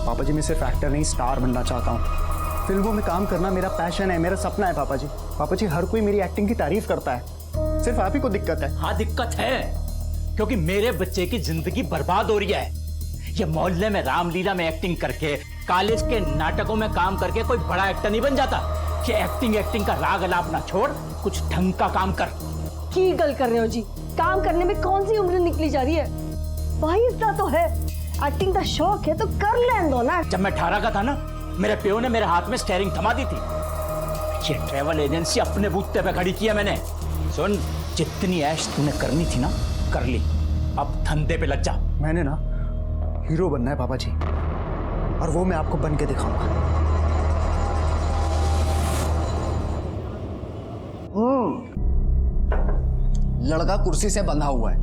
पापा जी मैं सिर्फ एक्टर नहीं स्टार बनना चाहता हूँ। फिल्मों में काम करना मेरा पैशन है, मेरा सपना है पापा जी। पापा जी हर कोई मेरी एक्टिंग की तारीफ करता है, सिर्फ आप ही को दिक्कत है। हाँ दिक्कत है, क्योंकि मेरे बच्चे की जिंदगी बर्बाद हो रही है। ये मोहल्ले में रामलीला में एक्टिंग करके, कॉलेज के नाटकों में काम करके कोई बड़ा एक्टर नहीं बन जाता। ये एक्टिंग का राग अलाप ना छोड़, कुछ ढंग का काम कर। की गल कर रहे हो जी? काम करने में कौन सी उम्र निकली जा रही है? भाई इतना तो है, एक्टिंग का शौक है तो कर लें दो ना। जब मैं 18 का था ना, मेरे प्यो ने मेरे हाथ में स्टीयरिंग थमा दी थी। ये ट्रैवल एजेंसी अपने बूते पे खड़ी की है मैंने। सुन, जितनी ऐश तूने करनी थी ना कर ली, अब धंधे पे लग जा। मैंने ना हीरो बनना है पापा जी, और वो मैं आपको बन के दिखाऊंगा। लड़का कुर्सी से बंधा हुआ है,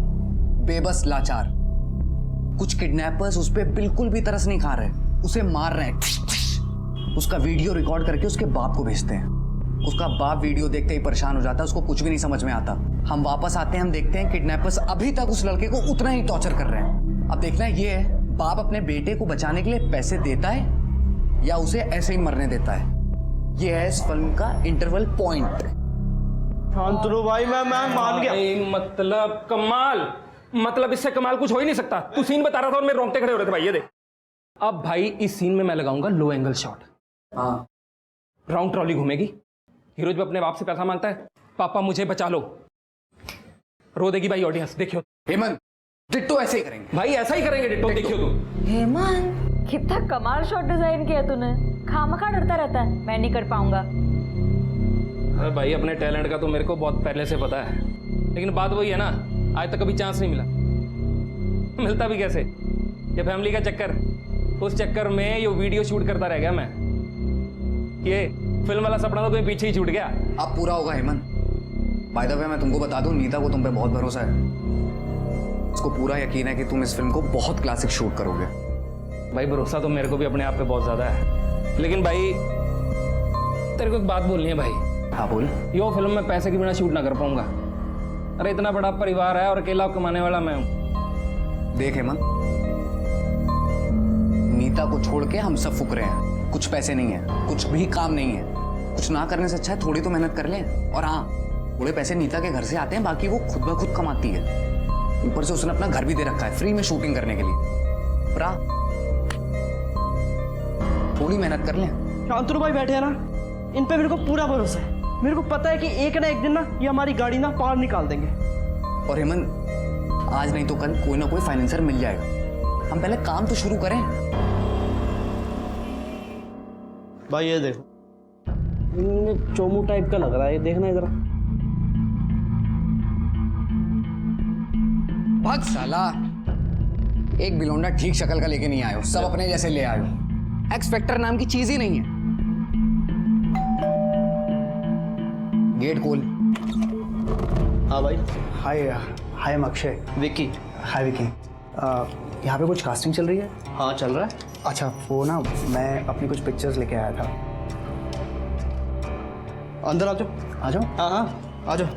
बेबस लाचार। कुछ किडनैपर्स उस पे बिल्कुल भी तरस नहीं खा रहे, उसे मार रहे हैं। उसका वीडियो रिकॉर्ड करके उसके बाप को भेजते हैं। उसका बाप वीडियो देखते ही परेशान हो जाता है, उसको कुछ भी नहीं समझ में आता। हम वापस आते हैं, हम देखते हैं किडनैपर्स अभी तक उस लड़के को उतना ही टॉर्चर कर रहे हैं। अब देखना ये है, बाप अपने बेटे को बचाने के लिए पैसे देता है या उसे ऐसे ही मरने देता है। ये है इस फिल्म का इंटरवल पॉइंट। शांतनु भाई मैं मान गया। मतलब कमाल, मतलब इससे कमाल कुछ हो ही नहीं सकता। तू सीन बता रहा था और मेरे रोंगटे खड़े हो रहे थे भाई। ये देख, अब भाई इस सीन में मैं लगाऊंगा लो एंगल शॉट। हाँ, राउंड ट्रॉली घूमेगी, हीरो जब अपने बाप से पैसा मांगता है, पापा मुझे बचा लो, रो देगी भाई ऑडियंस। देखियो हेमंत, डिट्टो ऐसे ही करेंगे भाई, ऐसा ही करेंगे डिट्टो। देखियो तू। हेमंत, कितना कमाल शॉट डिजाइन किया तूने। खामखा डरता रहता है मैं नहीं कर पाऊंगा। अरे भाई अपने टैलेंट का तो मेरे को बहुत पहले से पता है, लेकिन बात वही है ना, आज तक कभी चांस नहीं मिला। मिलता भी कैसे? ये फैमिली का चक्कर, उस चक्कर में ये वीडियो शूट करता रह गया मैं। ये फिल्म वाला सपना तो कहीं पीछे ही छूट गया। अब पूरा होगा हेमंत। बाय द वे मैं तुमको बता दूं, नीता को तुम पे बहुत भरोसा है। उसको पूरा यकीन है कि तुम इस फिल्म को बहुत क्लासिक शूट करोगे। भाई भरोसा तो मेरे को भी अपने आप पे बहुत ज्यादा है, लेकिन भाई तेरे को एक बात बोलनी है भाई। हाँ बोल। यो फिल्म में पैसे के बिना शूट ना कर पाऊंगा। अरे इतना बड़ा परिवार है और अकेला कमाने वाला मैं हूँ। देख हेमंत, नीता को छोड़ के हम सब फुक रहे हैं। कुछ पैसे नहीं है, कुछ भी काम नहीं है। कुछ ना करने से अच्छा है थोड़ी तो मेहनत कर लें। और हाँ, थोड़े पैसे नीता के घर से आते हैं, बाकी वो खुद ब खुद कमाती है। ऊपर से उसने अपना घर भी दे रखा है फ्री में शूटिंग करने के लिए। प्रा, थोड़ी मेहनत कर लें। शांतनु भाई बैठे हैं ना, इन पे मेरे को पूरा भरोसा है। मेरे को पता है कि एक ना एक दिन ना ये हमारी गाड़ी ना पार निकाल देंगे। और हेमंत, आज नहीं तो कल कोई ना कोई फाइनेंसर मिल जाएगा। हम पहले काम तो शुरू करें। भाई ये देखो, इनमें चोमू टाइप का लग रहा है, ये देखना इधर। भाग साला, एक बिलोंडा ठीक शक्ल का लेके नहीं आयो, सब अपने जैसे ले आयो। एक्स फैक्टर नाम की चीज ही नहीं है। गेट खोल। हाँ भाई। हाय हाय अक्षय। विक्की। हाय विकी। यहाँ पे कुछ कास्टिंग चल रही है? हाँ चल रहा है। अच्छा, वो ना मैं अपनी कुछ पिक्चर्स लेके आया था। अंदर आ जाओ। आ जाओ। हाँ हाँ आ जाओ।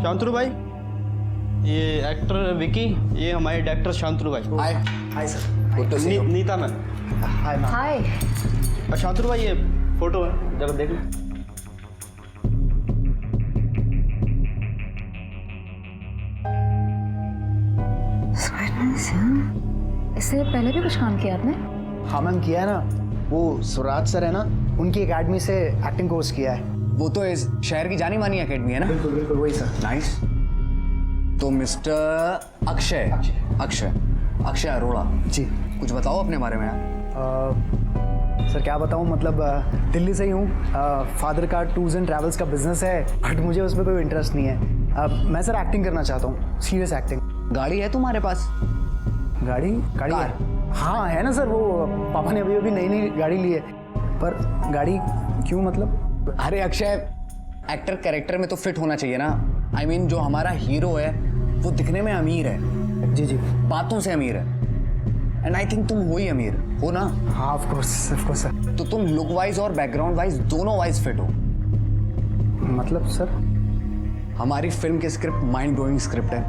शांतनु भाई, ये एक्टर विकी, ये हमारे डायरेक्टर शांतनु भाई। Hi. Hi sir. Good to see you. Neeta ma'am. Hi ma'am. Hi. Shantanu भाई ये फोटो है, जरा देख लो। इससे पहले भी कुछ काम किया आपने? हाँ मैम, किया है ना। वो स्वराज सर है ना, उनकी एकेडमी से एक्टिंग कोर्स किया है। वो तो इस शहर की जानी मानी एकेडमी है ना। बिल्कुल बिल्कुल वही सर। नाइस। तो मिस्टर अक्षय अक्षय अक्षय अरोड़ा जी। कुछ बताओ अपने बारे में यार। सर क्या बताऊँ, मतलब दिल्ली से ही हूँ। फादर का टूर्स एंड ट्रैवल्स का बिजनेस है, बट मुझे उसमें कोई इंटरेस्ट नहीं है। मैं सर एक्टिंग करना चाहता हूँ, सीरियस एक्टिंग। गाड़ी है तुम्हारे पास? गाड़ी गाड़ी कार। है। हाँ है ना सर, वो पापा ने अभी अभी नई नई गाड़ी ली है। पर गाड़ी क्यों मतलब? अरे अक्षय, एक्टर कैरेक्टर में तो फिट होना चाहिए ना। I mean, जो हमारा हीरो है वो दिखने में अमीर है, जी जी। बातों से अमीर है। एंड आई थिंक तुम हो ही अमीर हो ना। हाँ ऑफ कोर्स सर। तो तुम लुक वाइज और बैकग्राउंड वाइज दोनों वाइज फिट हो। मतलब सर? हमारी फिल्म की स्क्रिप्ट माइंड ब्लोइंग स्क्रिप्ट है,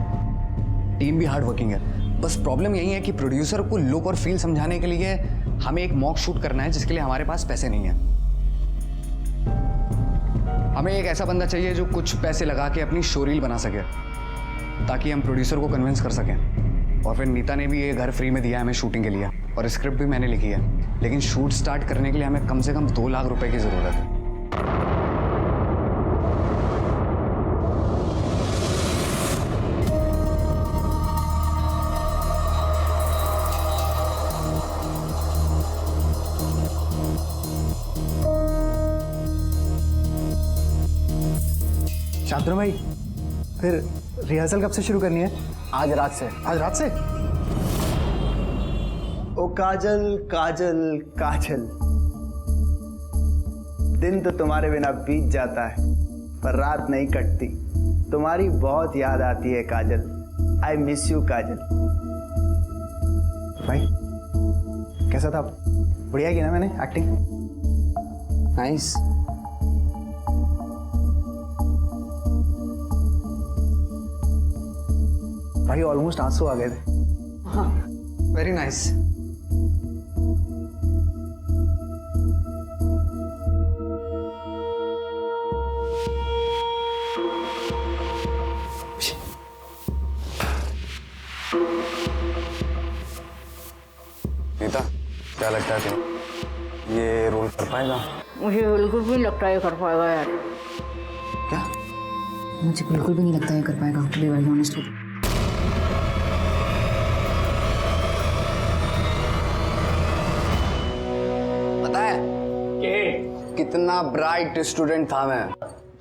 टीम भी हार्ड वर्किंग है, बस प्रॉब्लम यही है कि प्रोड्यूसर को लुक और फील समझाने के लिए हमें एक मॉक शूट करना है, जिसके लिए हमारे पास पैसे नहीं है। हमें एक ऐसा बंदा चाहिए जो कुछ पैसे लगा के अपनी शोरील बना सके, ताकि हम प्रोड्यूसर को कन्विंस कर सकें। और फिर नीता ने भी ये घर फ्री में दिया है हमें शूटिंग के लिए, और स्क्रिप्ट भी मैंने लिखी है। लेकिन शूट स्टार्ट करने के लिए हमें कम से कम 2 लाख रुपए की जरूरत है। शांतनु भाई, फिर रिहर्सल कब से शुरू करनी है? आज रात से। आज रात से? ओ काजल काजल काजल, दिन तो तुम्हारे बिना बीत जाता है पर रात नहीं कटती। तुम्हारी बहुत याद आती है काजल। आई मिस यू काजल। भाई कैसा था? बढ़िया की ना मैंने एक्टिंग? नाइस। भाई ऑलमोस्ट आंसू आ गए थे। Very nice. नीता, क्या लगता है तुम्हें ये रोल कर पाएगा? मुझे बिल्कुल भी नहीं लगता ये कर पाएगा यार। क्या? मुझे बिल्कुल भी नहीं लगता ये कर पाएगा, to be very honest with you. पता है कितना ब्राइट स्टूडेंट था मैं?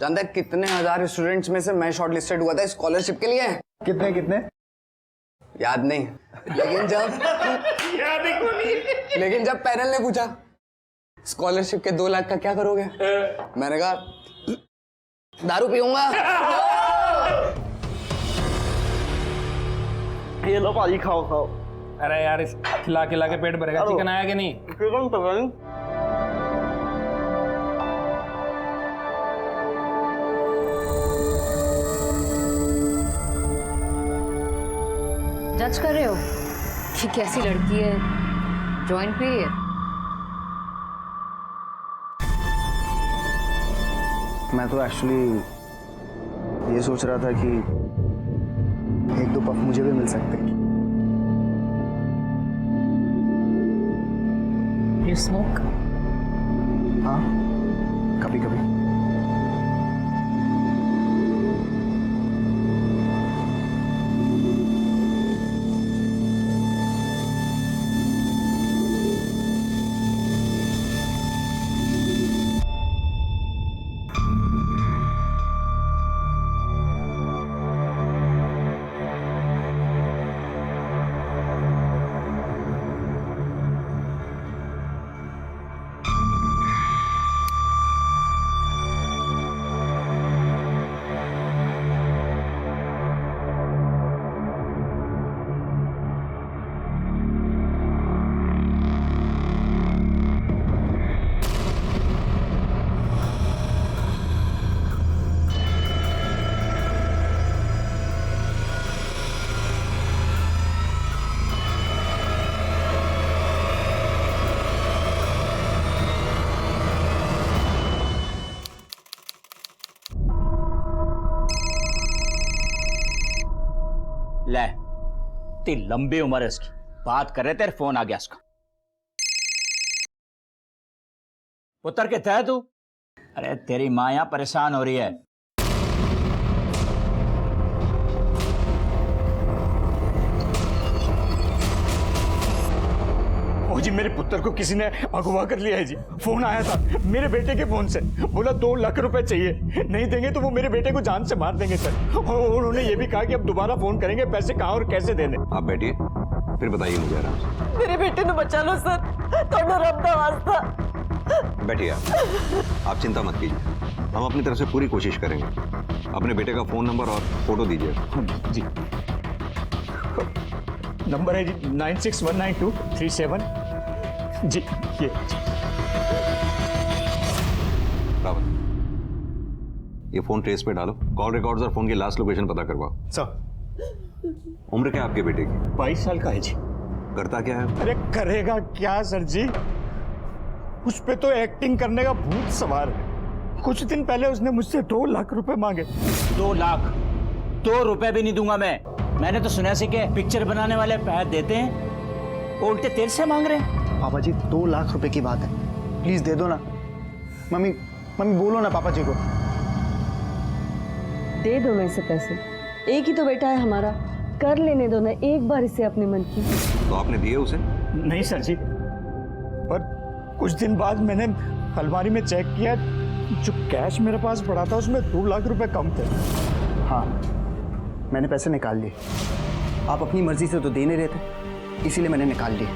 जानते हैं कितने हजार स्टूडेंट्स में से मैं शॉर्ट लिस्टेड हुआ था स्कॉलरशिप के लिए? कितने कितने? याद नहीं, लेकिन जब पैनल ने पूछा स्कॉलरशिप के 2 लाख का क्या करोगे, मैंने कहा दारू पीऊंगा। ये लो भाजी, खाओ खाओ। अरे यार, इस खिला खिला के पेट भरेगा। चिकन आया कि नहीं? चिकन तो नहीं। जज कर रहे हो कि कैसी लड़की है, जॉइंट पे है? मैं तो एक्चुअली ये सोच रहा था कि 1-2 पफ मुझे भी मिल सकते। You smoke? हाँ, कभी कभी। ले, इतनी लंबी उम्र है इसकी, बात कर रहे तेरे फोन आ गया इसका। पुत्र कहता है तू? अरे तेरी माँ यहां परेशान हो रही है। ओ जी, मेरे पुत्र को किसी ने अगवा कर लिया है जी। फोन आया था मेरे बेटे के फोन से, बोला 2 लाख रुपए चाहिए, नहीं देंगे तो वो मेरे बेटे को जान से मार देंगे सर। और उन्होंने ये भी कहा कि अब दोबारा फोन करेंगे, पैसे कहाँ और कैसे देने। आप बैठिए, फिर बताइए मुझे आराम से। मेरे बेटे ने बचा लो सर, थोड़ा रब दा वास्ता। बैठिए आप चिंता मत कीजिए, हम अपनी तरफ से पूरी कोशिश करेंगे। अपने बेटे का फोन नंबर और फोटो दीजिए। जी, नंबर है जी 96192337 जी। ये रावत, ये फोन ट्रेस पे डालो, कॉल रिकॉर्ड्स और फोन की लास्ट लोकेशन पता करवाओ। सर उम्र क्या आपके बेटे की? 22 साल का है जी। करता क्या है? अरे करेगा क्या सर जी, उस पे तो एक्टिंग करने का भूत सवार है। कुछ दिन पहले उसने मुझसे 2 लाख रुपए मांगे। 2 लाख? 2 रुपए भी नहीं दूंगा मैं। मैंने तो सुना सी के पिक्चर बनाने वाले पैसे देते हैं, उल्टे तेरे से मांग रहे हैं। पापा जी 2 लाख रुपए की बात है, प्लीज दे दो ना। मम्मी मम्मी बोलो ना पापा जी को। दे दो ना इसे पैसे, एक ही तो बेटा है हमारा, कर लेने दो ना एक बार इसे अपने मन की। तो आपने दिए उसे? नहीं सर जी, पर कुछ दिन बाद मैंने अलमारी में चेक किया, जो कैश मेरे पास पड़ा था उसमें 2 लाख रुपए कम थे। हाँ मैंने पैसे निकाल लिए। आप अपनी मर्जी से तो दे नहीं रहे थे, इसीलिए मैंने निकाल लिए।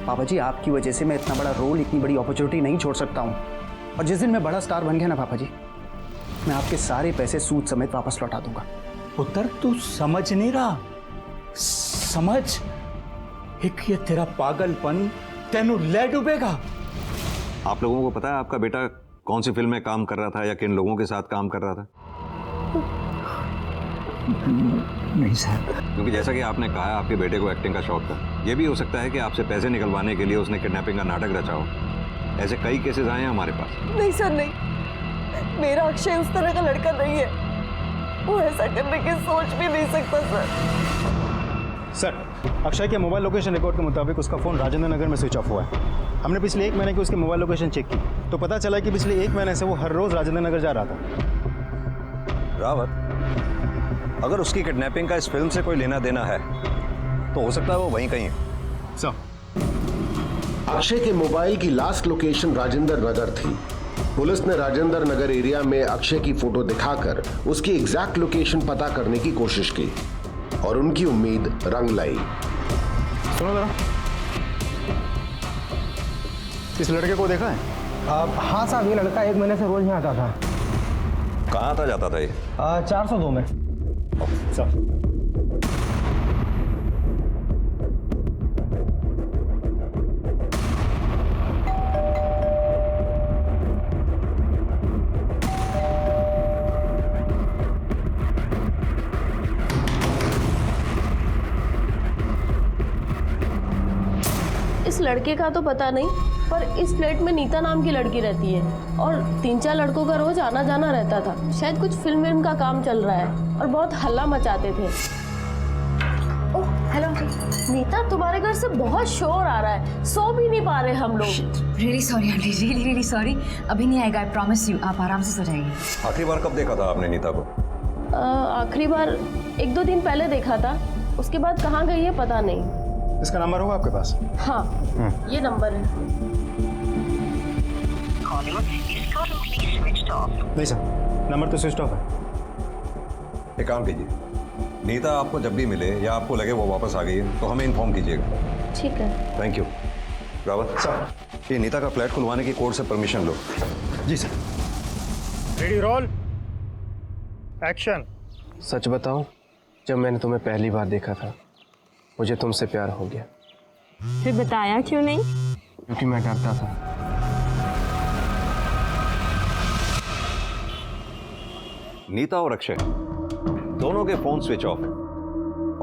पापा जी आपकी वजह से मैं इतना बड़ा रोल, इतनी बड़ी अपॉर्चुनिटी नहीं छोड़ सकता हूँ। और जिस दिन मैं बड़ा स्टार बन गया ना पापा जी, मैं आपके सारे पैसे सूद समेत वापस लौटा दूंगा। पुत्र तू समझ नहीं रहा, समझ, एक ये तेरा पागलपन तेनू ले डूबेगा। आप लोगों को पता है आपका बेटा कौन सी फिल्म में काम कर रहा था या किन लोगों के साथ काम कर रहा था? नहीं सर। क्योंकि जैसा कि आपने कहा आपके बेटे को एक्टिंग का शौक था, ये भी हो सकता है कि आपसे पैसे निकलवाने के लिए उसने किडनैपिंग का नाटक रचा हो। ऐसे कई केसेस आए हैं हमारे पास। नहीं सर नहीं, मेरा अक्षय उस तरह का लड़का नहीं है, वो ऐसा करने की सोच भी नहीं सकता सर। सर अक्षय के मोबाइल लोकेशन रिकॉर्ड के मुताबिक उसका फ़ोन राजेंद्र नगर में स्विच ऑफ हुआ है। हमने पिछले 1 महीने की उसकी मोबाइल लोकेशन चेक की तो पता चला कि पिछले 1 महीने से वो हर रोज़ राजेंद्र नगर जा रहा था। रावत, अगर उसकी किडनैपिंग का इस फिल्म से कोई लेना देना है तो हो सकता है वो वहीं कहीं है। सर अक्षय के मोबाइल की लास्ट लोकेशन राजेंद्र नगर थी। पुलिस ने राजेंद्र नगर एरिया में अक्षय की फोटो दिखाकर उसकी एग्जैक्ट लोकेशन पता करने की कोशिश की और उनकी उम्मीद रंग लाई। सुनो जरा, इस लड़के को देखा है? हाँ साहब, ये लड़का 1 महीने से रोज यहाँ आता था। कहाँ आता जाता था ये? 402 में। सर इस लड़के का तो पता नहीं, पर इस फ्लैट में नीता नाम की लड़की रहती है और 3-4 लड़कों का रोज आना जाना रहता था। शायद कुछ फिल्म का काम चल रहा है और बहुत हल्ला मचाते थे। ओह हेलो नीता, तुम्हारे घर से बहुत शोर आ रहा है, सो भी नहीं पा रहे हम लोग। Really sorry aunty, really sorry. अभी नहीं आएगा, आई प्रॉमिस यू, आप आराम से सो जाइए। आखिरी बार कब देखा था आपने नीता को? आखिरी बार 1-2 दिन पहले देखा था, उसके बाद कहाँ गई है पता नहीं। इसका नंबर होगा आपके पास? हाँ ये नंबर है। नहीं सर, नंबर तो स्विच ऑफ है। एक काम कीजिए, नीता आपको जब भी मिले या आपको लगे वो वापस आ गई है तो हमें इन्फॉर्म कीजिएगा। ठीक है। Thank you. रावत सर, ये नीता का फ्लैट खुलवाने की कोर्ट से परमिशन लो। जी सर। Ready roll action. सच बताऊं, जब मैंने तुम्हें पहली बार देखा था मुझे तुमसे प्यार हो गया। फिर बताया क्यों नहीं? क्योंकि मैं डरता था। नीता और अक्षय दोनों के फोन स्विच ऑफ है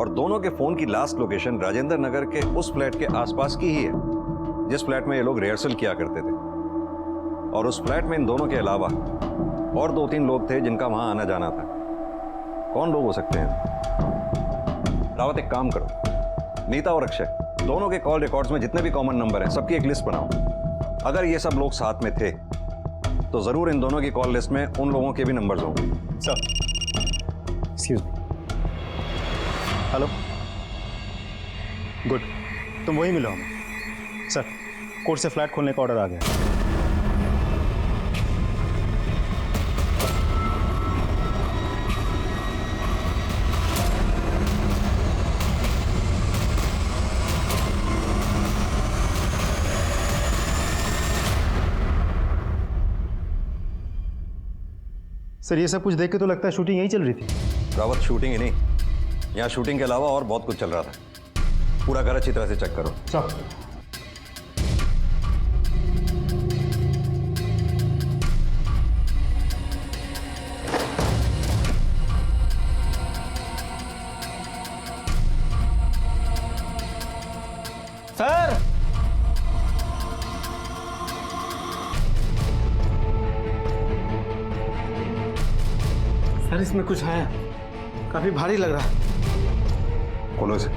और दोनों के फोन की लास्ट लोकेशन राजेंद्र नगर के उस फ्लैट के आसपास की ही है जिस फ्लैट में ये लोग रिहर्सल किया करते थे। और उस फ्लैट में इन दोनों के अलावा और 2-3 लोग थे जिनका वहां आना जाना था। कौन लोग हो सकते हैं? रावत एक काम करो, नीता और अक्षय दोनों के कॉल रिकॉर्ड्स में जितने भी कॉमन नंबर हैं सबकी एक लिस्ट बनाओ। अगर ये सब लोग साथ में थे तो जरूर इन दोनों की कॉल लिस्ट में उन लोगों के भी नंबर्स होंगे। Sir excuse me. Hello, good, तुम वही मिलो हमें। सर कोर्ट से फ्लैट खोलने का ऑर्डर आ गया। सर ये सब कुछ देख के तो लगता है शूटिंग यही चल रही थी। रावत, शूटिंग ही नहीं, यहाँ शूटिंग के अलावा और बहुत कुछ चल रहा था। पूरा घर अच्छी तरह से चेक करो। सर सर सर इसमें कुछ है, काफी भारी लग रहा है। खोलो इसे।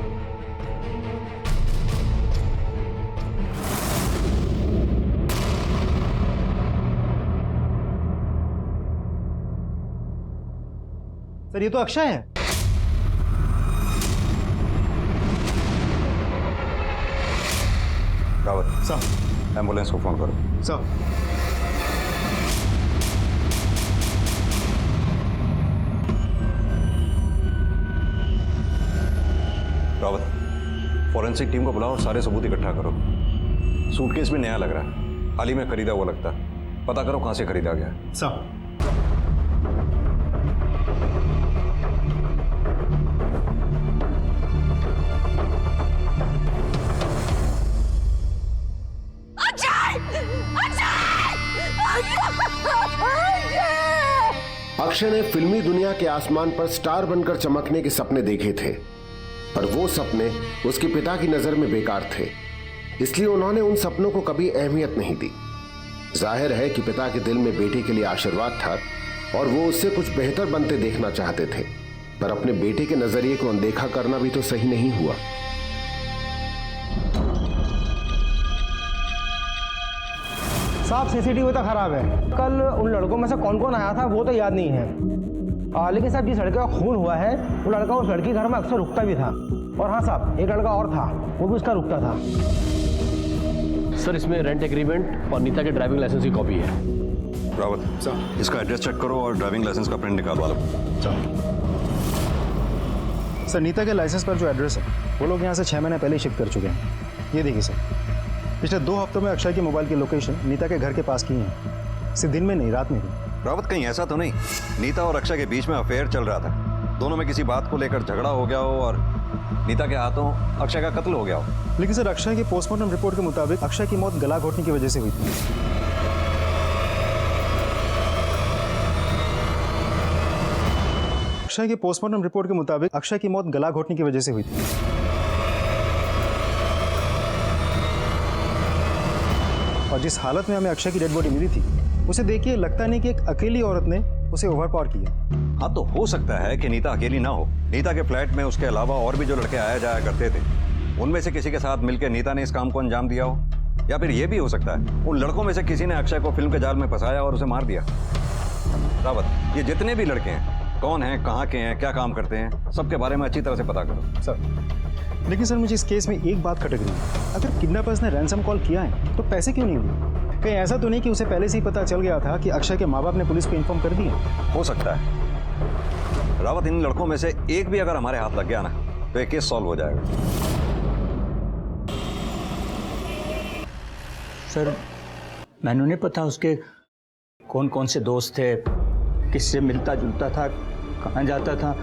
सर ये तो अक्षय है। रावत सर, एम्बुलेंस को फोन करो। सर रावत, फॉरेंसिक टीम को बुलाओ और सारे सबूत इकट्ठा करो। सूटकेस भी नया लग रहा है, हाल ही में खरीदा हुआ लगता है। पता करो कहां से खरीदा गया है। सर अक्षय ने फिल्मी दुनिया के आसमान पर स्टार बनकर चमकने के सपने देखे थे, पर वो सपने उसके पिता की नजर में बेकार थे, इसलिए उन्होंने उन सपनों को कभी अहमियत नहीं दी। जाहिर है कि पिता के दिल में बेटे के लिए आशीर्वाद था और वो उससे कुछ बेहतर बनते देखना चाहते थे, पर अपने बेटे के नजरिए को अनदेखा करना भी तो सही नहीं हुआ। साहब सीसीटीवी तो खराब है। कल उन लड़कों में से कौन कौन आया था वो तो याद नहीं है, लेकिन साहब जिस लड़के का खून हुआ है वो लड़का उस लड़की घर में अक्सर रुकता भी था। और हाँ साहब, एक लड़का और था, वो भी उसका रुकता था। सर इसमें रेंट एग्रीमेंट और नीता के ड्राइविंग लाइसेंस की कॉपी है। रावत इसका एड्रेस चेक करो और ड्राइविंग लाइसेंस का प्रिंट निकालवा लो। सर नीता के लाइसेंस पर जो एड्रेस है वो लोग यहाँ से 6 महीने पहले ही शिफ्ट कर चुके हैं। ये देखिए सर, पिछले 2 हफ्तों में अक्षय के मोबाइल की लोकेशन नीता के घर के पास की है, सिर्फ दिन में नहीं रात में भी। रावत कहीं ऐसा तो नहीं नीता और अक्षय के बीच में अफेयर चल रहा था, दोनों में किसी बात को लेकर झगड़ा हो गया हो और नीता के हाथों अक्षय का कत्ल हो गया हो? लेकिन सर अक्षय की पोस्टमार्टम रिपोर्ट के मुताबिक अक्षय की मौत गला घोटने की वजह से हुई थी। अक्षय की पोस्टमार्टम रिपोर्ट के मुताबिक अक्षय की मौत गला घोटने की वजह से हुई थी। और जिस हालत में हमें अक्षय की डेड बॉडी मिली थी उसे देखिए लगता नहीं कि एक अकेली औरत ने उसे ओवरपावर किया। हाँ तो हो सकता है कि नीता अकेली ना हो। नीता के फ्लैट में उसके अलावा और भी जो लड़के आया जाया करते थे, उनमें से किसी के साथ मिलकर नीता ने इस काम को अंजाम दिया हो, या फिर यह भी हो सकता है उन लड़कों में से किसी ने अक्षय को फिल्म के जाल में फंसाया और उसे मार दिया। रावत ये जितने भी लड़के हैं, कौन हैं, कहाँ के हैं, क्या काम करते हैं, सबके बारे में अच्छी तरह से पता करो। सर लेकिन सर मुझे इस केस में एक बात खटक रही है, अगर किडनैपर्स ने रैंसम कॉल किया है तो पैसे क्यों नहीं लिए? कहीं ऐसा तो नहीं कि उसे पहले से ही पता चल गया था कि अक्षय के माँ बाप ने पुलिस को इन्फॉर्म कर दिया? हो सकता है रावत, इन लड़कों में से एक भी अगर हमारे हाथ लग गया ना तो ये केस सॉल्व हो जाएगा। सर मैंने नहीं पता उसके कौन कौन से दोस्त थे, किससे मिलता जुलता था, कहाँ जाता था,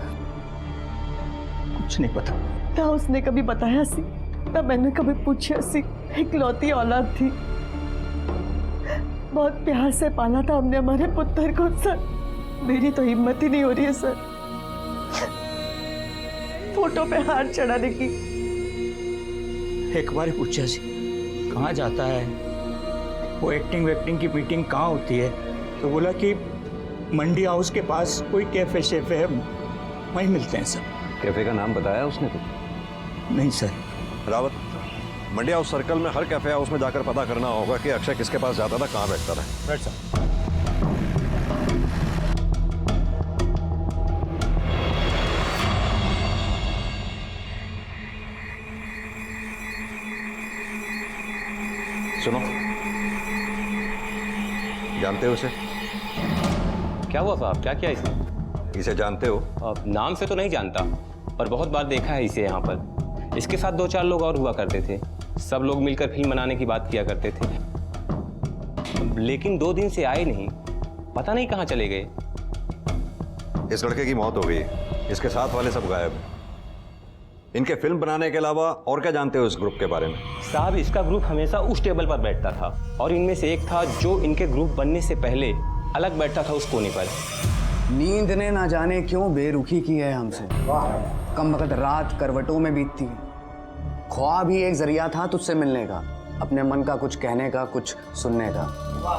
कुछ नहीं पता। ना उसने कभी बताया सी, ना मैंने कभी पूछा सी। इकलौती औलाद थी, बहुत प्यार से पाला था हमने हमारे पुत्र को। सर मेरी तो हिम्मत ही नहीं हो रही है सर फोटो पे हाथ चढ़ाने की। एक बार ही पूछा सी कहाँ जाता है, वो एक्टिंग वेक्टिंग की मीटिंग कहाँ होती है, तो बोला कि मंडी हाउस के पास कोई कैफे शेफे है, वहीं मिलते हैं सर। कैफे का नाम बताया उसने तो? नहीं सर। रावत मंडी हाउस सर्कल में हर कैफे हाउस में जाकर पता करना होगा कि अक्षय किसके पास जाता था, कहाँ बैठता था। Right sir. सुनो, जानते हो इसे? क्या हुआ साहब, क्या किया इसने? इसे जानते हो? नाम से तो नहीं जानता, पर बहुत बार देखा है इसे यहाँ पर। इसके साथ 2-4 लोग और हुआ करते थे, सब लोग मिलकर फिल्म बनाने की बात किया करते थे, लेकिन 2 दिन से आए नहीं, पता नहीं कहाँ चले गए। इस लड़के की मौत हो गई, इसके साथ वाले सब गायब हैं। इनके फिल्म बनाने के अलावा और क्या जानते हो इस ग्रुप के बारे में? साहब इसका ग्रुप हमेशा उस टेबल पर बैठता था, और इनमें से एक था जो इनके ग्रुप बनने से पहले अलग बैठता था उस कोने पर। नींद ने ना जाने क्यों बेरुखी की है हमसे। कम वक्त रात करवटों में बीतती है, ख्वाब ही एक जरिया था तुझसे मिलने का, अपने मन का कुछ कहने का, कुछ सुनने का।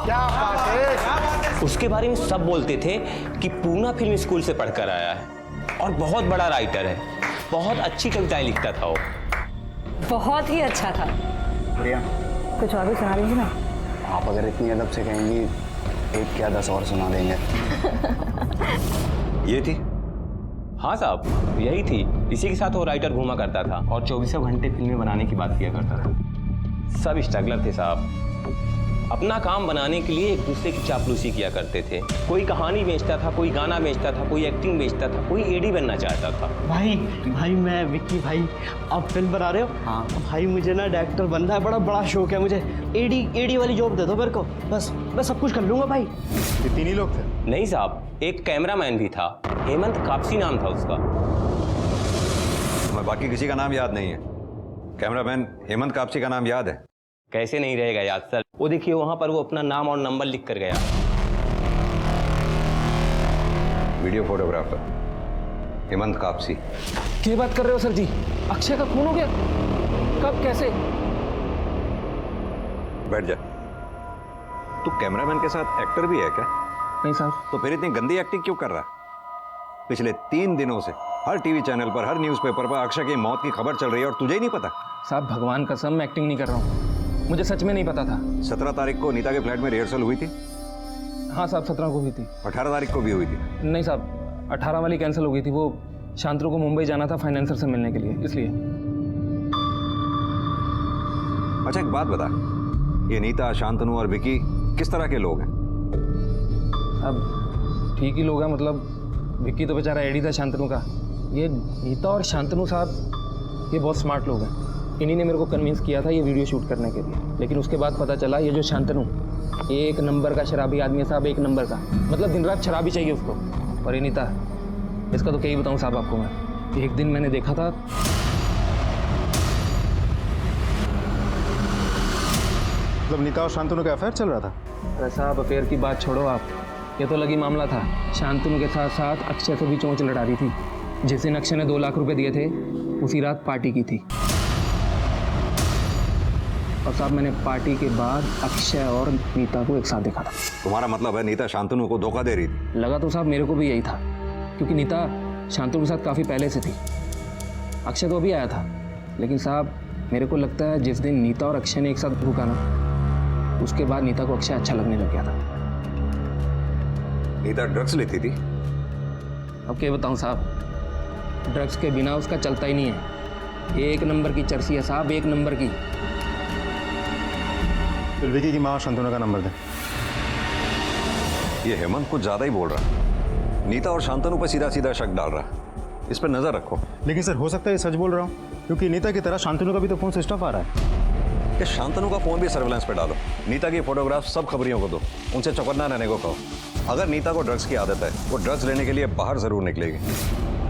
क्या बात है? उसके बारे में सब बोलते थे कि पूना फिल्म स्कूल से पढ़कर आया है और बहुत बड़ा राइटर है, बहुत अच्छी कविताएं लिखता था वो। बहुत ही अच्छा था। प्रिया, कुछ और भी सुना दीजिए ना। आप अगर इतनी अदब से कहेंगी, एक क्या 10 और सुना देंगे। ये थी? हाँ साहब, यही थी। इसी के साथ वो राइटर घूमा करता था और 24 घंटे फिल्में बनाने की बात किया करता था। सब स्ट्रगलर थे साहब, अपना काम बनाने के लिए एक दूसरे की चापलूसी किया करते थे। कोई कहानी बेचता था, कोई गाना बेचता था, कोई एक्टिंग बेचता था, कोई एडी बनना चाहता था। भाई मैं विक्की भाई, आप फिल्म बना रहे हो? हाँ भाई मुझे ना डायरेक्टर बनना है, बड़ा शौक है मुझे। एडी वाली जॉब दे दो मेरे को, बस मैं सब कुछ कर लूंगा भाई। ये 3 ही लोग थे? नहीं साहब, एक कैमरामैन भी था, हेमंत कापसी नाम था उसका। तुम्हें बाकी किसी का नाम याद नहीं है? कैमरामैन हेमंत कापसी का नाम याद है? कैसे नहीं रहेगा याद सर? वो देखिए वहां पर वो अपना नाम और नंबर लिख कर गया। Video photographer Hemant Kapsi. क्या बात कर रहे हो सर जी? अक्षय का खून हो गया? कब, कैसे? बैठ जा। तू कैमरामैन के साथ एक्टर भी है क्या? नहीं साहब। तो फिर इतनी गंदी एक्टिंग क्यों कर रहा है? पिछले 3 दिनों से हर टीवी चैनल पर, हर न्यूज़पेपर पर अक्षय की मौत की खबर चल रही है और तुझे ही नहीं पता? साहब भगवान कसम, मैं एक्टिंग नहीं कर रहा हूँ, मुझे सच में नहीं पता था। 17 तारीख को नीता के फ्लैट में रिहर्सल हुई थी? हाँ साहब, 17 को हुई थी। 18 तारीख को भी हुई थी? नहीं साहब, 18 वाली कैंसिल हो गई थी। वो शांतनु को मुंबई जाना था फाइनेंसर से मिलने के लिए, इसलिए। अच्छा एक बात बता, ये नीता, शांतनु और विकी किस तरह के लोग हैं? अब ठीक ही लोग हैं, मतलब विक्की तो बेचारा एडी था शांतनु का। ये नीता और शांतनु साहब ये बहुत स्मार्ट लोग हैं। इन्हीं ने मेरे को कन्विंस किया था ये वीडियो शूट करने के लिए। लेकिन उसके बाद पता चला ये जो शांतनु 1 नंबर का शराबी आदमी है साहब, 1 नंबर का, मतलब दिन रात शराबी चाहिए उसको। और ये नीता, इसका तो क्या ही बताऊँ साहब आपको मैं। एक दिन मैंने देखा था, मतलब नीता और शांतनु का अफेयर चल रहा था? अरे साहब अफेयर की बात छोड़ो आप, ये तो लगी मामला था। शांतनु के साथ साथ अक्षय से भी चोंच लड़ा रही थी। जिस दिन अक्षय ने 2 लाख रुपए दिए थे, उसी रात पार्टी की थी। और साहब मैंने पार्टी के बाद अक्षय और नीता को एक साथ देखा था। तुम्हारा मतलब है नीता शांतनु को धोखा दे रही थी? लगा तो साहब मेरे को भी यही था, क्योंकि नीता शांतनु के साथ काफ़ी पहले से थी। अक्षय तो अभी आया था, लेकिन साहब मेरे को लगता है जिस दिन नीता और अक्षय ने एक साथ भूखा ना, उसके बाद नीता को अक्षय अच्छा लगने लग गया था। नीता ड्रग्स लेती थी? अब क्या बताऊँ साहब, ड्रग्स के बिना उसका चलता ही नहीं है। 1 नंबर की चर्सी है साहब, 1 नंबर की। फिर विकी की माँ और शांतनु का नंबर दें। ये हेमंत कुछ ज्यादा ही बोल रहा है। नीता और शांतनु पर सीधा सीधा शक डाल रहा है। इस पर नजर रखो। लेकिन सर हो सकता है ये सच बोल रहा हूँ, क्योंकि नीता की तरह शांतनु का भी तो फोन स्विच ऑफ आ रहा है। कि शांतनु का फोन भी सर्विलांस पे डालो। नीता की फोटोग्राफ सब खबरियों को दो, उनसे चौकन्ना रहने को कहो। अगर नीता को ड्रग्स की आदत है, वो ड्रग्स लेने के लिए बाहर जरूर निकलेगी।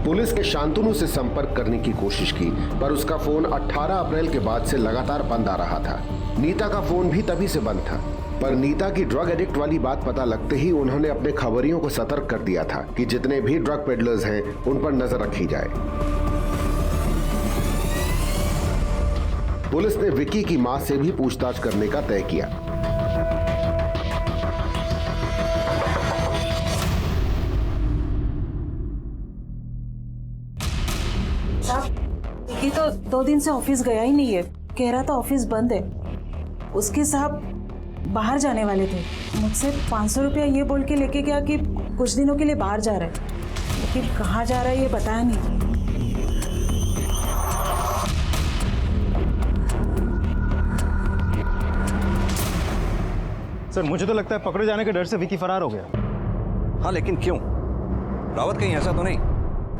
पुलिस ने शांतनु से संपर्क करने की कोशिश की, पर उसका फोन 18 अप्रैल के बाद से लगातार बंद आ रहा था। नीता का फोन भी तभी से बंद था, पर नीता की ड्रग एडिक्ट वाली बात पता लगते ही उन्होंने अपने खबरियों को सतर्क कर दिया था कि जितने भी ड्रग पेडलर्स हैं उन पर नजर रखी जाए। पुलिस ने विकी की मां से भी पूछताछ करने का तय किया। विकी तो 2 दिन से ऑफिस गया ही नहीं है, कह रहा था ऑफिस बंद है। उसके साहब बाहर जाने वाले थे, मुझसे 500 रुपया ये बोल के लेके गया कि कुछ दिनों के लिए बाहर जा रहा है, लेकिन कहाँ जा रहा है ये बताया नहीं। सर मुझे तो लगता है पकड़े जाने के डर से विकी फरार हो गया। हाँ लेकिन क्यों? रावत कहीं ऐसा तो नहीं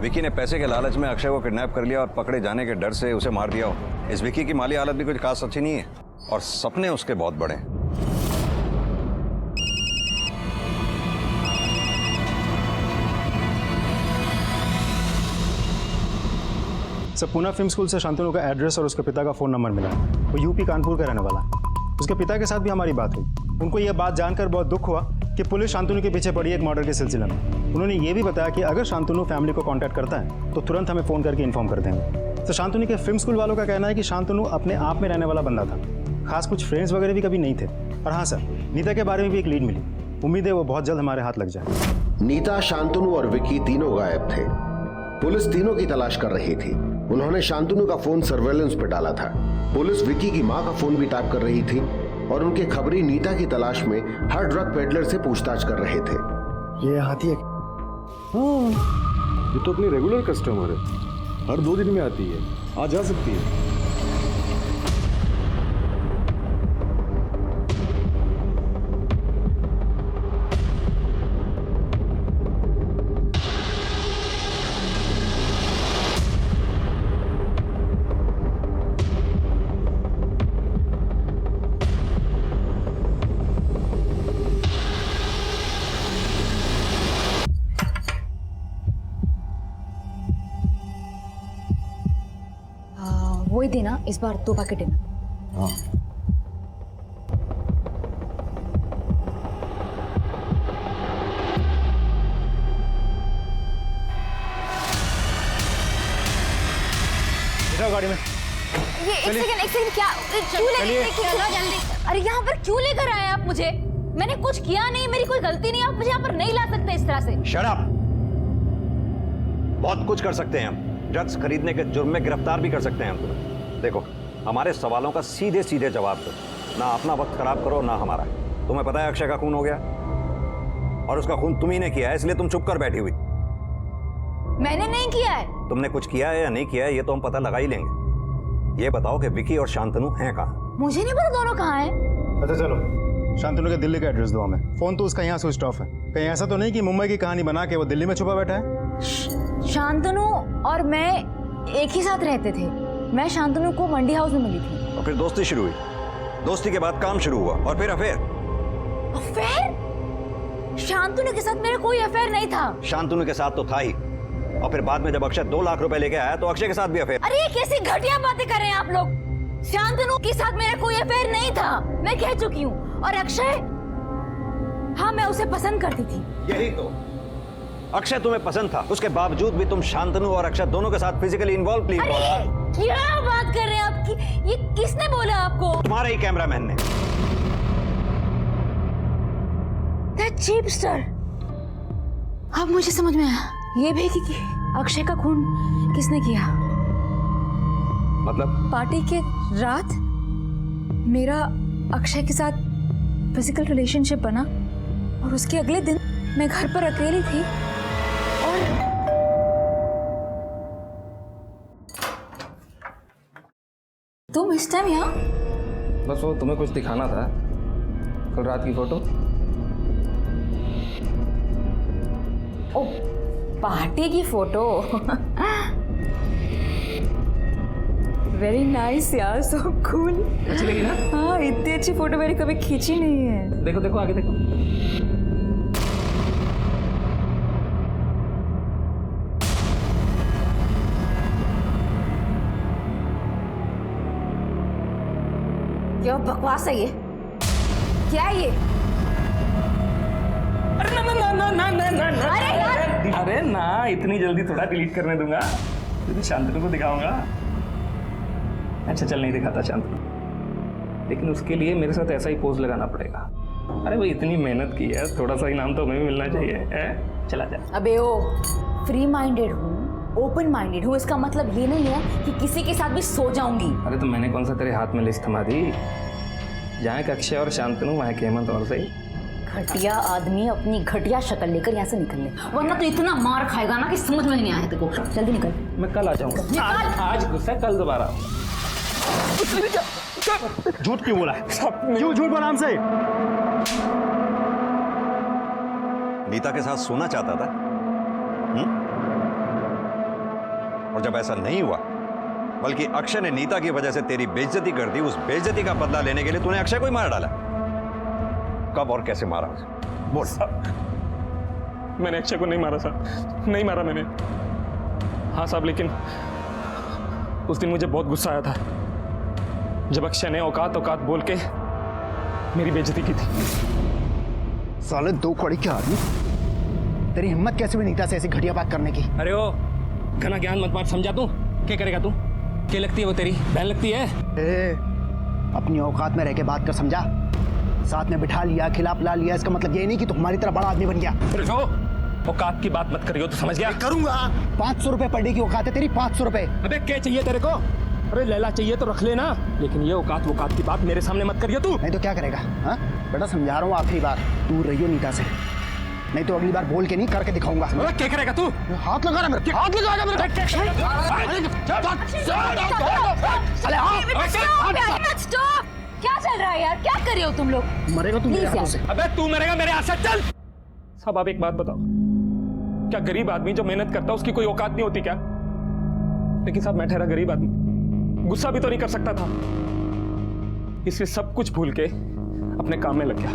विकी ने पैसे के लालच में अक्षय को किडनैप कर लिया और पकड़े जाने के डर से उसे मार दिया हो? इस विकी की माली हालत भी कुछ खास अच्छी नहीं है और सपने उसके बहुत बड़े हैं। सर पूना फिल्म स्कूल से शांतनु का एड्रेस और उसके पिता का फ़ोन नंबर मिला। वो यूपी कानपुर का रहने वाला है। उसके पिता के साथ भी हमारी बात हुई। उनको यह बात जानकर बहुत दुख हुआ कि पुलिस शांतनु के पीछे पड़ी एक मर्डर के सिलसिले में। उन्होंने ये भी बताया कि अगर शांतनु फैमिली को कांटेक्ट करता है तो तुरंत हमें फ़ोन करके इन्फॉर्म कर देंगे। तो शांतनु के फिल्म स्कूल वालों का कहना है कि शांतनु अपने आप में रहने वाला बंदा था, खास कुछ फ्रेंड्स वगैरह भी कभी नहीं थे। और हाँ सर, नीता के बारे में भी एक लीड मिली, उम्मीद है वो बहुत जल्द हमारे हाथ लग जाए। नीता, शांतनु और विकी तीनों गायब थे। पुलिस तीनों की तलाश कर रही थी। उन्होंने शांतनु का फोन सर्वेलेंस पे डाला था। पुलिस विकी की मां का फोन भी टैप कर रही थी और उनके खबरी नीता की तलाश में हर ड्रग पेडलर से पूछताछ कर रहे थे। ये हाथी है? हाँ, ये तो अपनी रेगुलर कस्टमर है, हर 2 दिन में आती है, आ जा सकती है। वही देना, इस बार 2 पैकेट देना। हाँ। गाड़ी में ये एक सेकंड क्या क्यों जल्दी। अरे यहाँ पर क्यों लेकर आए आप मुझे? मैंने कुछ किया नहीं, मेरी कोई गलती नहीं, आप मुझे यहाँ पर नहीं ला सकते इस तरह से। Shut up. बहुत कुछ कर सकते हैं हम, ड्रग्स खरीदने के जुर्म में गिरफ्तार भी कर सकते हैं हम तुम्हें। देखो, हमारे सवालों का सीधे सीधे जवाब दो, ना अपना वक्त खराब करो ना हमारा। तुम्हें पता है अक्षय का खून हो गया और उसका खून तुम ही ने किया है, इसलिए तुम चुप कर बैठी हुई। मैंने नहीं किया है। तुमने कुछ किया है या नहीं किया है ये तो हम पता लगा ही लेंगे। ये बताओ कि विकी और शांतनु हैं कहाँ? मुझे नहीं पता दोनों कहाँ हैं। अच्छा चलो, शांतनु के दिल्ली का एड्रेस दो हमें। फोन तो उसका यहाँ स्विच ऑफ है। कहीं ऐसा तो नहीं कि मुंबई की कहानी बना के वो दिल्ली में छुपा बैठा है? शांतनु और मैं एक ही साथ रहते थे। मैं शांतनु को मंडी हाउस में मिली थी। और फिर दोस्ती शुरू हुई, दोस्ती के बाद काम शुरू हुआ और फिर अफेयर। अफेयर? शांतनु के साथ मेरा कोई अफेयर नहीं था। शांतनु के साथ तो था ही, और फिर बाद में जब अक्षय 2 लाख रुपए लेके आया तो अक्षय के साथ भी अफेयर। अरे ये कैसी घटिया बातें कर रहे हैं आप लोग। शांतनु के साथ मेरा कोई अफेयर नहीं था, मैं कह चुकी हूँ। और अक्षय, हाँ मैं उसे पसंद करती थी। यही तो, अक्षय तुम्हें पसंद था, उसके बावजूद भी तुम शांतनु और अक्षय दोनों के साथ फिजिकली इन्वॉल्व थी। क्या बात कर रहे हैं आप? ये किसने बोला आपको? तुम्हारे ही कैमरामैन ने। That cheapster। अब मुझे समझ में आया, ये भी कि अक्षय का खून किसने किया। मतलब पार्टी के रात मेरा अक्षय के साथ फिजिकल रिलेशनशिप बना और उसके अगले दिन मैं घर पर अकेली थी और तुम इस टाइम यहाँ? बस वो तुम्हें कुछ दिखाना था, कल रात की फोटो। ओ, पार्टी की फोटो। वेरी नाइस यार, सो कूल। अच्छी लगी ना? हाँ, इतनी अच्छी फोटो मैंने कभी खींची नहीं है। देखो देखो आगे देखो। क्या बकवास है ये? क्या है ये? अरे ना ना ना ना ना ना ना ना। अरे यार! अरे ना, इतनी जल्दी थोड़ा डिलीट करने दूंगा। तुझे शांतनु को दिखाऊंगा। अच्छा चल, नहीं दिखाता शांतनु, लेकिन उसके लिए मेरे साथ ऐसा ही पोज लगाना पड़ेगा। अरे वो इतनी मेहनत की है, थोड़ा सा इनाम तो हमें भी मिलना चाहिए है? चला जा। अबे ओ, फ्री माइंडेड हूँ, ओपन माइंडेड हूँ, इसका मतलब ये नहीं है कि किसी के साथ भी सो जाऊंगी। अरे तो मैंने कौन सा तेरे हाथ में लिस्ट थमा दी? जहाँ का अक्षय और शांतनु, वहाँ के हेमंत और सही। घटिया आदमी अपनी घटिया शक्ल लेकर यहाँ से निकल ले, वरना तो इतना मार खाएगा ना कि समझ में नहीं आया तेरे को। जल्दी निकल। मैं कल आ जाऊंगा। आज गुस्सा, कल दोबारा। झूठ क्यों बोला? क्यों झूठ बोला हमसे? नीता के साथ सोना चाहता था, और जब ऐसा नहीं हुआ, बल्कि अक्षय ने नीता की वजह से तेरी बेइज्जती कर दी, उस बेइज्जती का बदला लेने के लिए तूने अक्षय को ही मार डाला। कब और कैसे मारा उसे? बोल। मैंने अक्षय को नहीं मारा साहब, नहीं मारा मैंने। हाँ साहब, लेकिन उस दिन मुझे बहुत गुस्सा आया था जब अक्षय ने औकात औकात बोल के मेरी बेइज्जती की थी। साले 2 कौड़ी के आदमी, तेरी हिम्मत कैसे हुई नीता से ऐसी घटिया बात करने की? अरे ओ, घना ज्ञान मत बात, समझा तू? क्या करेगा तू? क्या लगती है वो? तेरी बहन लगती है? अपनी औकात में रह के बात कर, समझा? साथ में बिठा लिया, खिला पिला लिया, इसका मतलब ये नहीं कि तू हमारी तरह बड़ा आदमी बन गया। औकात की बात मत करियो, तो समझ गया? करूंगा। 500 रुपए पर डे की औकात है तेरी, 500 रुपए। अबे क्या चाहिए तेरे को? अरे लैला चाहिए तो रख लेना, लेकिन ये औकात की बात मेरे सामने मत करियो तू। नहीं तो क्या करेगा? हाँ बेटा, समझा रहा हूँ आखिरी बार, दूर रहियो नीता से, नहीं तो अगली बार बोल के नहीं करके दिखाऊंगा। क्या करेगा तू? हाथ लगा रहा मेरे, हाथ लगाएगा मेरे। स्टॉप! क्या चल रहा है यार? क्या कर रहे हो तुम लोग? मरेगा तू मेरे हाथों से। अबे तू मरेगा मेरे हाथ से, चल। साहब आप एक बात बताओ, क्या गरीब आदमी जो मेहनत करता है उसकी कोई औकात नहीं होती क्या? लेकिन साहब मैं ठहरा गरीब आदमी, गुस्सा भी तो नहीं कर सकता था, इसलिए सब कुछ भूल के अपने काम में लग गया।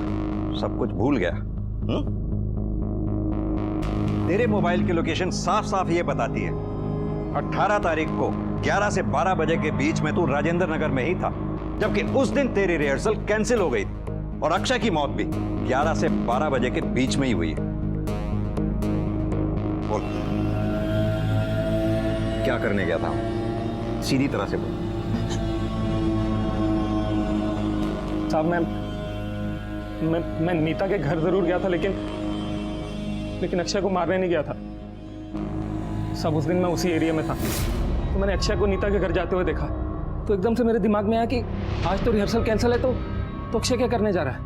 सब कुछ भूल गया? तेरे मोबाइल की लोकेशन साफ साफ ये बताती है 18 तारीख को 11 से 12 बजे के बीच में तू राजेंद्र नगर में ही था, जबकि उस दिन तेरी रिहर्सल कैंसिल हो गई और अक्षय की मौत भी 11 से 12 बजे के बीच में ही हुई है। बोल, क्या करने गया था? सीधी तरह से बोल। साहब मैं नीता के घर जरूर गया था, लेकिन अक्षय को मारने नहीं गया था। सब उस दिन मैं उसी एरिया में था, तो मैंने अक्षय को नीता के घर जाते हुए देखा, तो एकदम से मेरे दिमाग में आया कि आज तो रिहर्सल कैंसिल है, तो अक्षय क्या करने जा रहा है?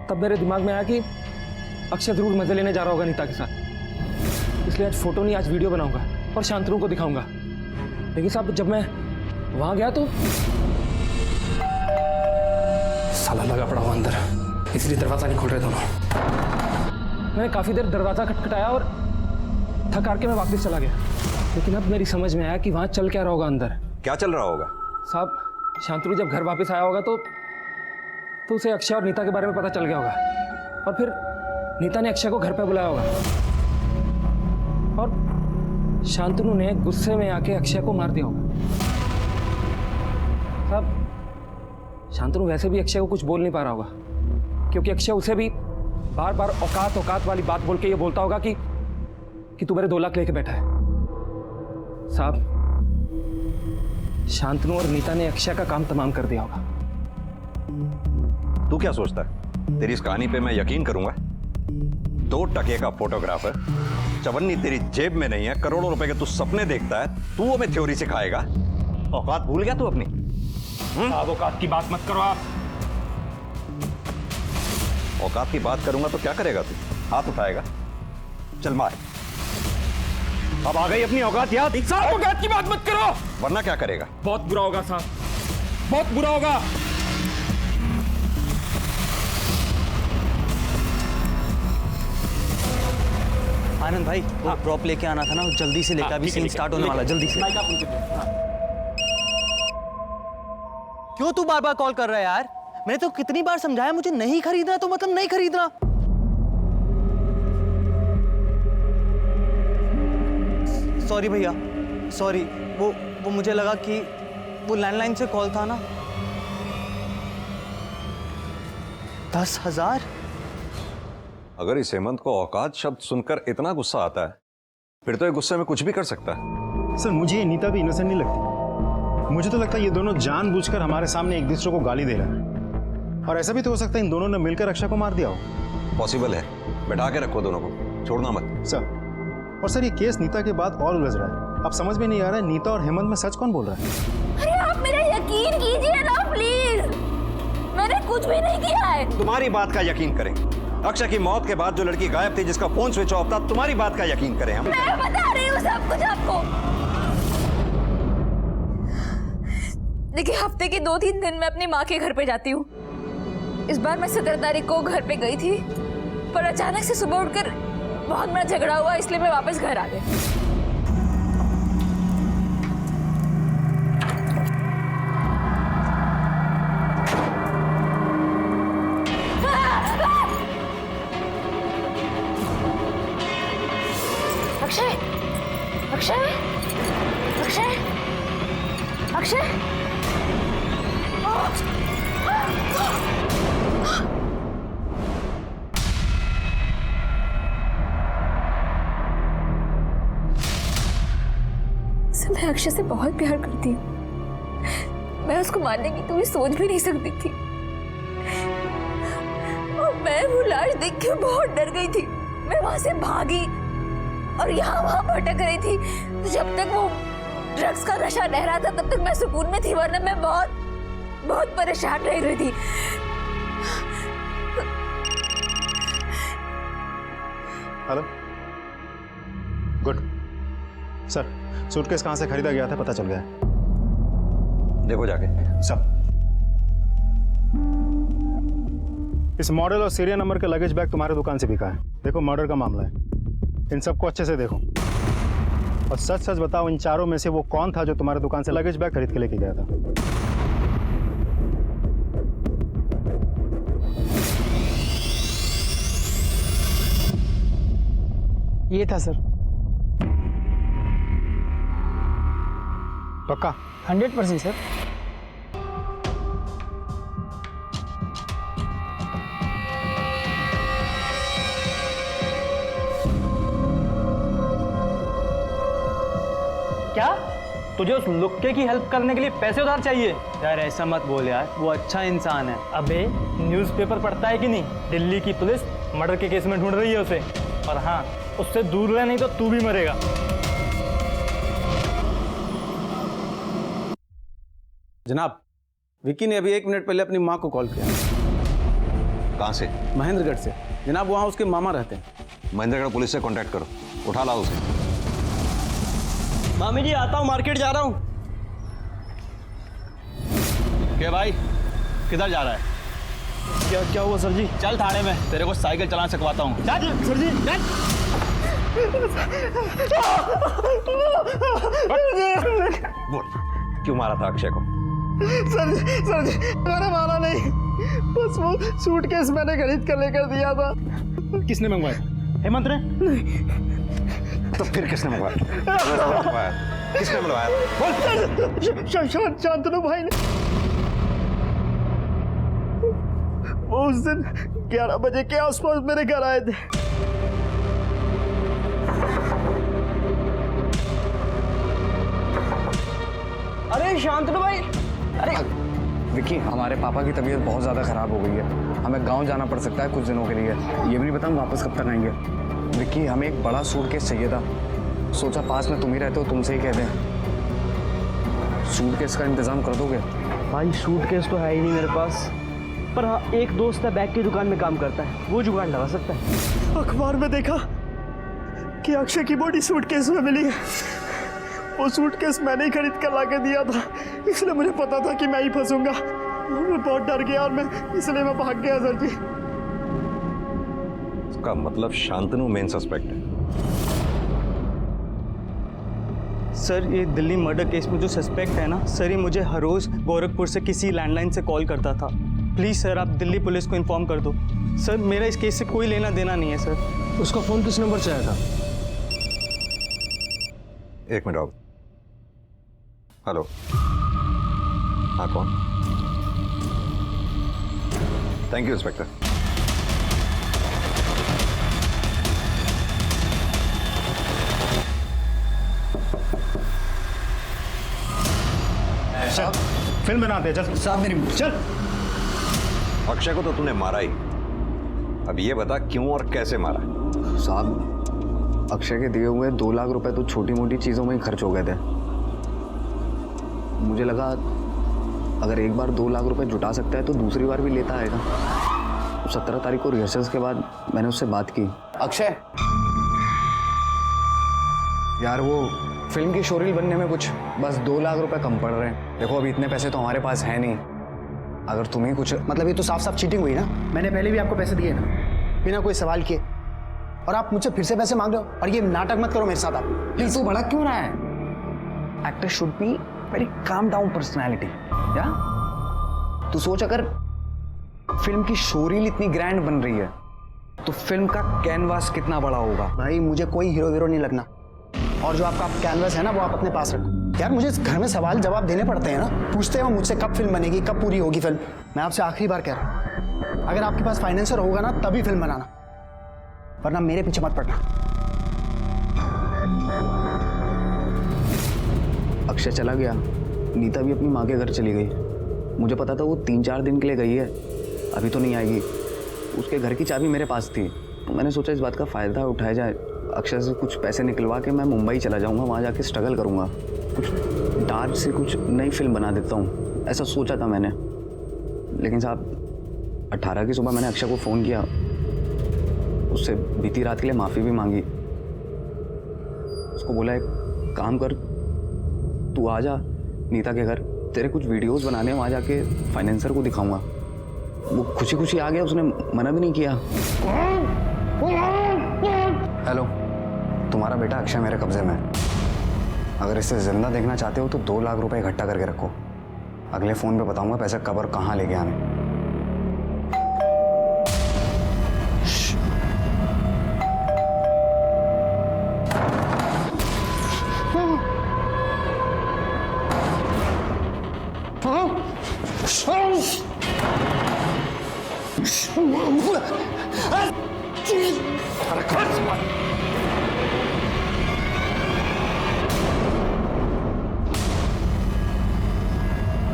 तब मेरे दिमाग में आया कि अक्षय जरूर मजे लेने जा रहा होगा नीता के साथ, इसलिए आज फोटो नहीं, आज वीडियो बनाऊंगा और शांतनु को दिखाऊंगा। लेकिन साहब जब मैं वहां गया तो साला लगा पड़ा हुआ अंदर, इसलिए दरवाजा नहीं खोल रहे दोनों। मैंने काफी देर दरवाजा खटखटाया और थक हार के मैं वापस चला गया, लेकिन अब मेरी समझ में आया कि वहां चल क्या रहा होगा अंदर। क्या चल रहा होगा? साहब शांतनु जब घर वापस आया होगा तो उसे अक्षय और नीता के बारे में पता चल गया होगा, और फिर नीता ने अक्षय को घर पे बुलाया होगा, और शांतनु ने गुस्से में आके अक्षय को मार दिया होगा। साहब शांतनु वैसे भी अक्षय को कुछ बोल नहीं पा रहा होगा, क्योंकि अक्षय उसे भी बार बार औकात वाली बात बोल के ये बोलता होगा कि तू मेरे 2 लाख लेके बैठा है। साहब शांतनु और नीता ने अक्षय का काम तमाम कर दिया होगा। तू क्या सोचता है तेरी इस कहानी पे मैं यकीन करूंगा? 2 टके का फोटोग्राफर, चवन्नी तेरी जेब में नहीं है, करोड़ों रुपए के तू सपने देखता है, तू हमें थ्योरी सिखाएगा? औकात भूल गया तू अपनी? आप औकात की बात मत करो। आप औकात की बात करूंगा तो क्या करेगा तू? हाथ उठाएगा? चल मार। अब आ गई अपनी औकात याद? साहब औकात की बात मत करो, वरना क्या करेगा? बहुत बुरा होगा साहब, बहुत बुरा होगा। आनंद भाई वो ड्रॉप लेके आना था ना, जल्दी से लेकर, अभी सीन स्टार्ट होने वाला, जल्दी से। क्यों तू बार बार कॉल कर रहा है यार? मैंने तो कितनी बार समझाया मुझे नहीं खरीदना, तो मतलब नहीं खरीदना। सॉरी भैया, सॉरी, वो मुझे लगा कि वो लैंडलाइन से कॉल था ना। 10,000? अगर इस हेमंत को औकात शब्द सुनकर इतना गुस्सा आता है, फिर तो ये गुस्से में कुछ भी कर सकता है। सर मुझे ये नीता भी इनोसेंट नहीं लगती। मुझे तो लगता है ये दोनों जानबूझकर हमारे सामने एक दूसरे को गाली दे रहे हैं, और ऐसा भी तो हो सकता है इन दोनों ने मिलकर अक्षय को मार दिया हो। पॉसिबल है, बैठा के रखो दोनों को, छोड़ना मत। सर, और सर ये केस नीता के बाद और उलझ रहा है। अब समझ में नहीं आ रहा है नीता और हेमंत में सच कौन बोल रहा है। अरे आप मेरा यकीन कीजिए ना प्लीज, मैंने कुछ भी नहीं किया है। तुम्हारी बात का यकीन करें? अक्षय की मौत के बाद जो लड़की गायब थी, जिसका फोन स्विच ऑफ था, तुम्हारी बात का यकीन करें हम? मैं बता रही हूँ सब कुछ आपको। देखिए हफ्ते के 2-3 दिन मैं अपनी माँ के घर पे जाती हूँ। इस बार मैं 17 तारीख को घर पे गई थी, पर अचानक से सुबह उठकर बहुत बड़ा झगड़ा हुआ, इसलिए मैं वापस घर आ गई। अक्षय, अक्षय, अक्षय, अक्षय, मैं अक्षय से बहुत प्यार करती हूँ। मैं उसको मारने की कभी सोच भी नहीं सकती थी। और मैं वो लाश देख के बहुत डर गई थी। मैं वहां से भागी और यहाँ वहां भटक रही थी। जब तक वो ड्रग्स का नशा रह रहा था तब तक मैं सुकून में थी, वरना मैं बहुत परेशान रह रही थी। हेलो, गुड सर, सूटकेस कहाँ से खरीदा गया था पता चल गया है। देखो जाके सब इस मॉडल और सीरियल नंबर के लगेज बैग तुम्हारे दुकान से बिका है। देखो मर्डर का मामला है, इन सबको अच्छे से देखो और सच सच बताओ इन चारों में से वो कौन था जो तुम्हारे दुकान से लगेज बैग खरीद के लेके गया था। ये था सर। पक्का? 100% सर। क्या तुझे उस लुक्के की हेल्प करने के लिए पैसे उधार चाहिए? यार ऐसा मत बोल यार, वो अच्छा इंसान है। अबे न्यूज़पेपर पढ़ता है कि नहीं? दिल्ली की पुलिस मर्डर के केस में ढूंढ रही है उसे। और हाँ, उससे दूर रह नहीं तो तू भी मरेगा। जनाब, विक्की ने अभी 1 मिनट पहले अपनी माँ को कॉल किया। कहाँ से? महेंद्रगढ़ से। जनाब वहाँ उसके मामा रहते हैं। महेंद्रगढ़ पुलिस से कांटेक्ट करो, उठा लाओ उसे। मामी जी आता हूँ, मार्केट जा रहा हूँ। क्या भाई, किधर जा रहा है? क्या हुआ सर जी? चल थाने में, तेरे को साइकिल चलाना सिखवाता हूँ। सर जी बोल, क्यों मारा था अक्षय को? सर जी मैंने मारा नहीं, बस वो सूटकेस मैंने खरीद कर लेकर दिया था। किसने मंगवाया? हेमंत ने? तो फिर किसने मंगवाया? किसने मंगवाया? शांतनु भाई ने। वो उस दिन 11 बजे के आसपास मेरे घर आए थे। अरे शांतनु भाई, अरे विक्की, हमारे पापा की तबीयत बहुत ज़्यादा ख़राब हो गई है। हमें गांव जाना पड़ सकता है कुछ दिनों के लिए। ये भी नहीं पता हम वापस कब तक आएंगे। विक्की, हमें एक बड़ा सूटकेस चाहिए था, सोचा पास में तुम ही रहते हो, तुमसे ही कह दें। सूटकेस का इंतज़ाम कर दोगे? भाई सूटकेस तो है ही नहीं मेरे पास, पर हाँ एक दोस्त है बैग की दुकान में काम करता है, वो जुगाड़ लगा सकता है। अखबार में देखा कि अक्षय की बॉडी सूटकेस में मिली है। वो सूटकेस मैंने ही खरीद कर लाके दिया था, इसलिए मुझे पता था कि मैं ही फंसूंगा। मैं बहुत डर गया और इसलिए मैं भाग गया सर जी। इसका मतलब शांतनु मेन सस्पेक्ट है। सर ये दिल्ली मर्डर केस में जो सस्पेक्ट है ना सर, ये मुझे हर रोज गोरखपुर से किसी लैंडलाइन से कॉल करता था। प्लीज़ सर आप दिल्ली पुलिस को इन्फॉर्म कर दो। सर मेरा इस केस से कोई लेना देना नहीं है सर। उसका फ़ोन किस नंबर से आया था? 1 मिनट आओ। हेलो, हाँ कौन? Thank you inspector. फिल्म बनाते हैं, चल साहब मेरी चल। अक्षय को तो तूने मारा ही, अब ये बता क्यों और कैसे मारा? साहब, अक्षय के दिए हुए 2 लाख रुपए तो छोटी मोटी चीज़ों में ही खर्च हो गए थे। मुझे लगा अगर एक बार 2 लाख रुपए जुटा सकता है तो दूसरी बार भी लेता आएगा। 17 तारीख को रिहर्सल्स के बाद मैंने उससे बात की। अक्षय यार, वो फिल्म की शोरील बनने में कुछ बस 2 लाख रुपए कम पड़ रहे हैं। देखो अभी इतने पैसे तो हमारे पास है नहीं, अगर तुम्हें कुछ मतलब ये तो साफ साफ चीटिंग हुई ना। मैंने पहले भी आपको पैसे दिए ना, बिना कोई सवाल किए, और आप मुझसे फिर से पैसे मांग रहे हो। और ये नाटक मत करो मेरे साथ आप प्लीज। तू बड़ा क्यों रहा है? Actor should be very calm down personality. या तू सोच, अगर फिल्म की शोरील इतनी ग्रैंड बन रही है तो फिल्म का कैनवास कितना बड़ा होगा। भाई मुझे कोई हीरो नहीं लगना, और जो आपका कैनवस है ना वो आप अपने पास रखो। यार मुझे घर में सवाल जवाब देने पड़ते हैं ना, पूछते हैं वो मुझसे कब फिल्म बनेगी, कब पूरी होगी फिल्म। मैं आपसे आखिरी बार कह रहा हूँ, अगर आपके पास फाइनेंसर होगा ना तभी फिल्म बनाना, वरना मेरे पीछे मत पड़ना। अक्षय चला गया नीता भी अपनी माँ के घर चली गई। मुझे पता था वो 3-4 दिन के लिए गई है, अभी तो नहीं आएगी। उसके घर की चाबी मेरे पास थी, तो मैंने सोचा इस बात का फ़ायदा उठाया जाए। अक्षय से कुछ पैसे निकलवा के मैं मुंबई चला जाऊँगा, वहाँ जाके स्ट्रगल करूँगा, कुछ डार्क से कुछ नई फिल्म बना देता हूँ, ऐसा सोचा था मैंने। लेकिन साहब 18 की सुबह मैंने अक्षय को फ़ोन किया, उससे बीती रात के लिए माफ़ी भी मांगी। उसको बोला एक काम कर, तू आ जा नीता के घर, तेरे कुछ वीडियोस बनाने, वहाँ जाके फाइनेंसर को दिखाऊंगा। वो खुशी खुशी आ गया, उसने मना भी नहीं किया। हेलो, तुम्हारा बेटा अक्षय मेरे कब्जे में है। अगर इसे जिंदा देखना चाहते हो तो 2 लाख रुपए इकट्ठा करके रखो। अगले फ़ोन पे बताऊंगा पैसे कब और कहाँ लेके आने।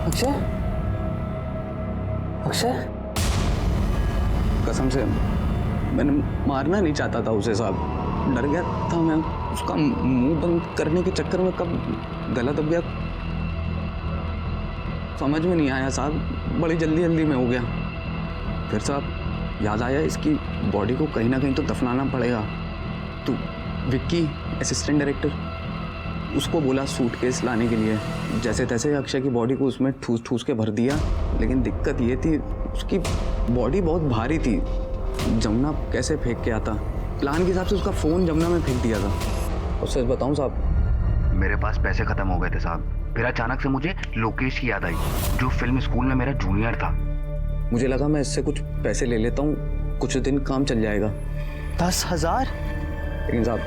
अक्षय, अक्षय, कसम से मैंने मारना नहीं चाहता था उसे साहब, डर गया था मैं। उसका मुंह बंद करने के चक्कर में कब गला दब गया समझ में नहीं आया साहब, बड़ी जल्दी में हो गया। फिर साहब याद आया इसकी बॉडी को कहीं ना कहीं तो दफनाना पड़ेगा। तो विक्की असिस्टेंट डायरेक्टर, उसको बोला सूटकेस लाने के लिए। जैसे तैसे अक्षय की बॉडी को उसमें ठूस के भर दिया, लेकिन दिक्कत ये थी उसकी बॉडी बहुत भारी थी। जमुना कैसे फेंक के आता, प्लान के हिसाब से उसका फ़ोन जमुना में फेंक दिया था। और सच बताऊं साहब, मेरे पास पैसे ख़त्म हो गए थे साहब। फिर अचानक से मुझे लोकेश की याद आई, जो फिल्म स्कूल में मेरा जूनियर था। मुझे लगा मैं इससे कुछ पैसे ले लेता हूँ, कुछ दिन काम चल जाएगा। 10,000? लेकिन साहब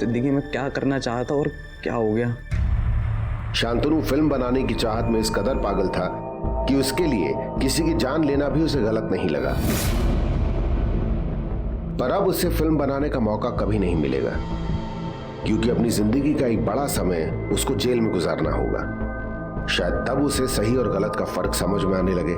जिंदगी में क्या करना चाहता और क्या हो गया। शांतनु फिल्म बनाने की चाहत में इस कदर पागल था कि उसके लिए किसी की जान लेना भी उसे गलत नहीं लगा। पर अब उसे फिल्म बनाने का मौका कभी नहीं मिलेगा, क्योंकि अपनी जिंदगी का एक बड़ा समय उसको जेल में गुजारना होगा। शायद तब उसे सही और गलत का फर्क समझ में आने लगे।